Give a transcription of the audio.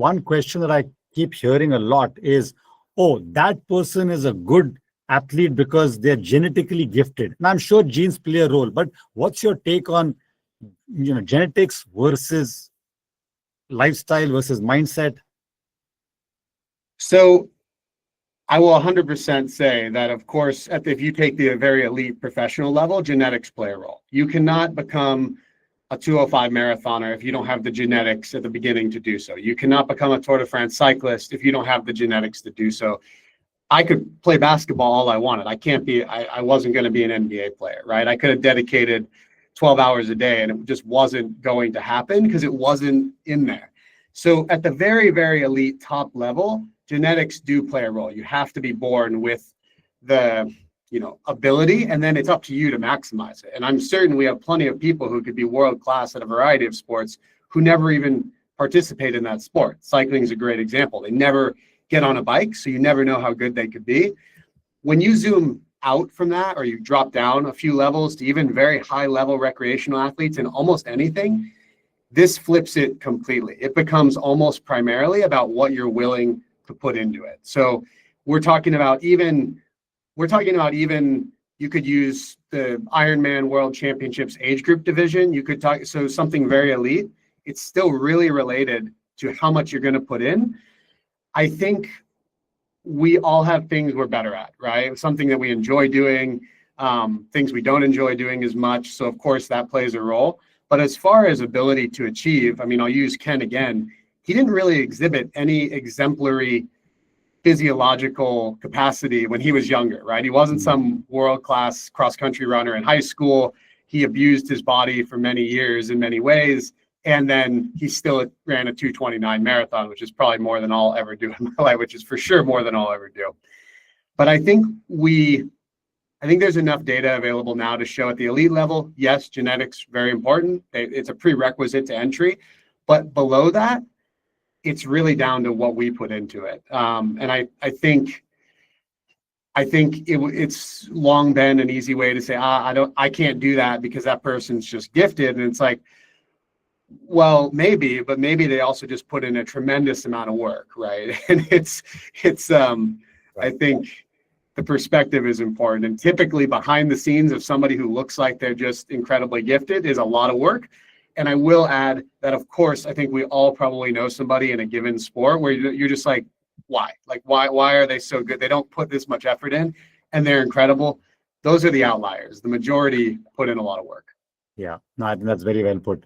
one question that I keep hearing a lot is, oh, that person is a good athlete because they're genetically gifted. And I'm sure genes play a role, but what's your take on, genetics versus lifestyle versus mindset? So I will 100% say that, of course, if you take the very elite professional level, genetics play a role. You cannot become a 205 marathoner if you don't have the genetics at the beginning to do so. You cannot become a Tour de France cyclist if you don't have the genetics to do so. I could play basketball all I wanted. I wasn't going to be an NBA player, right? I could have dedicated 12 hours a day and it just wasn't going to happen because it wasn't in there. So at the very, very elite top level, genetics do play a role. You have to be born with the ability, and then it's up to you to maximize it. And I'm certain we have plenty of people who could be world class at a variety of sports who never even participate in that sport. Cycling is a great example. They never get on a bike, so you never know how good they could be. When you zoom out from that, or you drop down a few levels to even very high level recreational athletes in almost anything, this flips it completely. It becomes almost primarily about what you're willing to put into it. So we're talking about even you could use the Ironman World Championships age group division. You could talk, so something very elite. It's still really related to how much you're going to put in. I think we all have things we're better at, right? Something that we enjoy doing, things we don't enjoy doing as much. So of course that plays a role. But as far as ability to achieve, I mean, I'll use Ken again. He didn't really exhibit any exemplary physiological capacity when he was younger, right? He wasn't some world-class cross-country runner in high school. He abused his body for many years in many ways. And then he still ran a 2:29 marathon, which is probably more than I'll ever do in my life, which is for sure more than I'll ever do. But I think there's enough data available now to show at the elite level, yes, genetics, very important. It's a prerequisite to entry. But below that, it's really down to what we put into it. And I think it's long been an easy way to say, I can't do that because that person's just gifted. And it's like, well, maybe, but maybe they also just put in a tremendous amount of work, right? And I think the perspective is important. And typically behind the scenes of somebody who looks like they're just incredibly gifted is a lot of work. And I will add that, of course, I think we all probably know somebody in a given sport where you're just like, why? Like, why are they so good? They don't put this much effort in and they're incredible. Those are the outliers. The majority put in a lot of work. Yeah, no, I think that's very well put.